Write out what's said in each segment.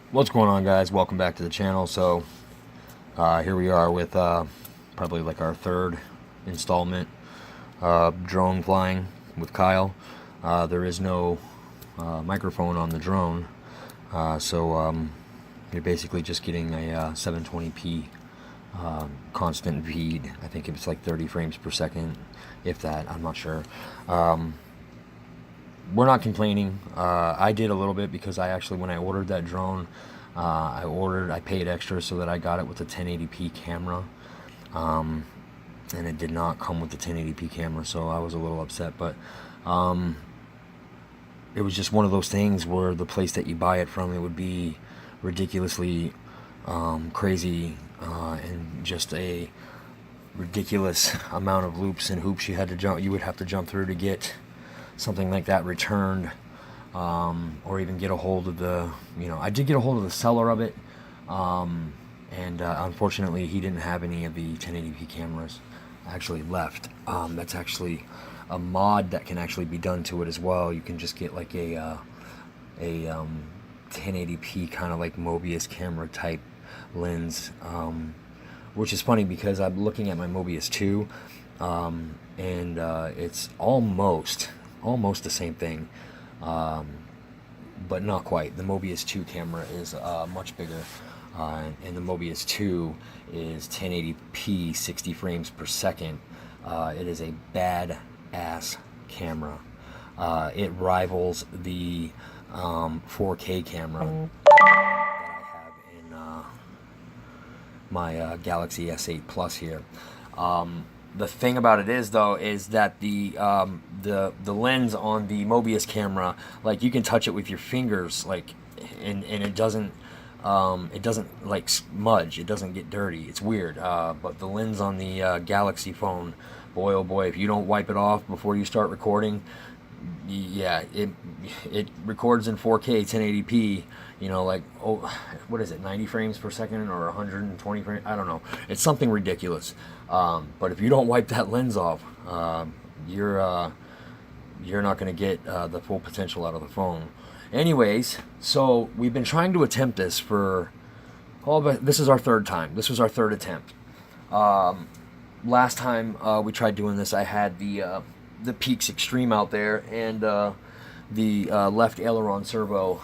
What's going on, guys? Welcome back to the channel. Here we are with probably like our third installment, drone flying with Kyle. There is no microphone on the drone, you're basically just getting a 720p constant feed. I think it's like 30 frames per second, if that. I'm not sure. We're not complaining. I did a little bit because when I ordered that drone, I paid extra so that I got it with a 1080p camera, and it did not come with the 1080p camera, so I was a little upset. But it was just one of those things where the place that you buy it from, it would be ridiculously crazy, and just a ridiculous amount of loops and hoops you would have to jump through to get something like that returned, or even get a hold of I did get a hold of the seller of it, and unfortunately he didn't have any of the 1080p cameras actually left. That's actually a mod that can actually be done to it as well. You can just get like a 1080p kind of like Mobius camera type lens, which is funny because I'm looking at my Mobius 2, and it's almost the same thing, but not quite. The Mobius 2 camera is much bigger, and the Mobius 2 is 1080p 60 frames per second. It is a bad-ass camera. It rivals the 4K camera that I have in my Galaxy S8 Plus here. The thing about it is, though, is that the lens on the Mobius camera, like, you can touch it with your fingers, like, and it doesn't like smudge. It doesn't get dirty. It's weird. But the lens on the Galaxy phone, boy oh boy, if you don't wipe it off before you start recording, yeah, it records in 4K 1080p. Like, oh, what is it, 90 frames per second or 120 frames? I don't know. It's something ridiculous. But if you don't wipe that lens off, you're not going to get the full potential out of the phone. Anyways, so we've been trying to attempt this but this is our third time. This was our third attempt. Last time we tried doing this, I had the Peaks Extreme out there, and the left aileron servo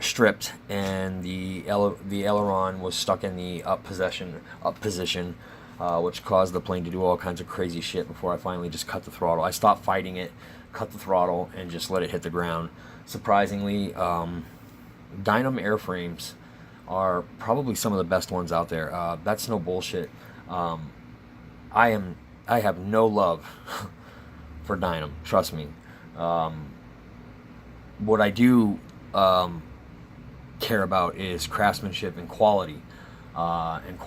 stripped, and the aileron was stuck in the up position, which caused the plane to do all kinds of crazy shit before I finally just cut the throttle. I stopped fighting it, cut the throttle, and just let it hit the ground. Surprisingly, Dynam airframes are probably some of the best ones out there. That's no bullshit. I have no love for Dynam, trust me. What I do care about is craftsmanship and quality, and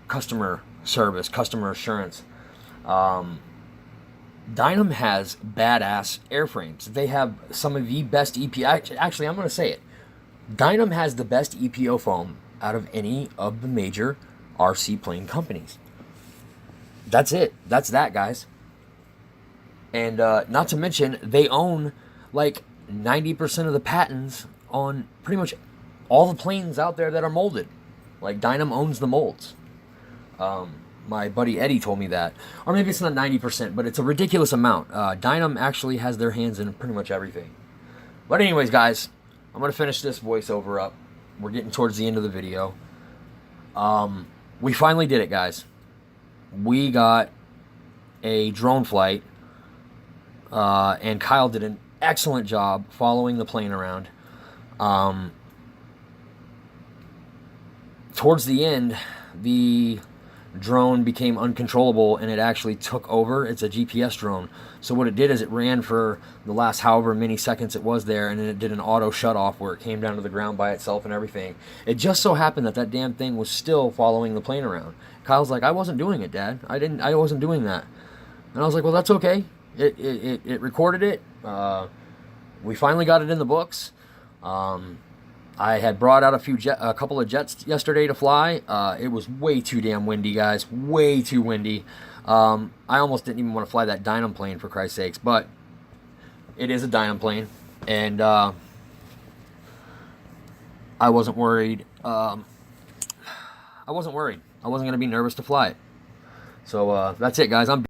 customer service, customer assurance. Dynam has badass airframes. They have some of the best EPO. Actually, I'm going to say it. Dynam has the best EPO foam out of any of the major RC plane companies. That's it. That's that, guys. And not to mention, they own like 90% of the patents on pretty much all the planes out there that are molded. Like, Dynam owns the molds. My buddy Eddie told me that. Or maybe it's not 90%, but it's a ridiculous amount. Dynam actually has their hands in pretty much everything. But anyways, guys, I'm going to finish this voiceover up. We're getting towards the end of the video. We finally did it, guys. We got a drone flight, and Kyle did an excellent job following the plane around. Towards the end, the drone became uncontrollable, and it actually took over. It's a GPS drone. So what it did is it ran for the last however many seconds it was there, and then it did an auto shut off where it came down to the ground by itself and everything. It just so happened that damn thing was still following the plane around. Kyle's like, I wasn't doing it, Dad. I wasn't doing that. And I was like, well, that's okay. It recorded it. We finally got it in the books. I had brought out a couple of jets yesterday to fly. It was way too damn windy, guys. Way too windy. I almost didn't even want to fly that Dynam plane, for Christ's sakes. But it is a Dynam plane, and I wasn't worried. I wasn't worried. I wasn't going to be nervous to fly it. So that's it, guys. I'm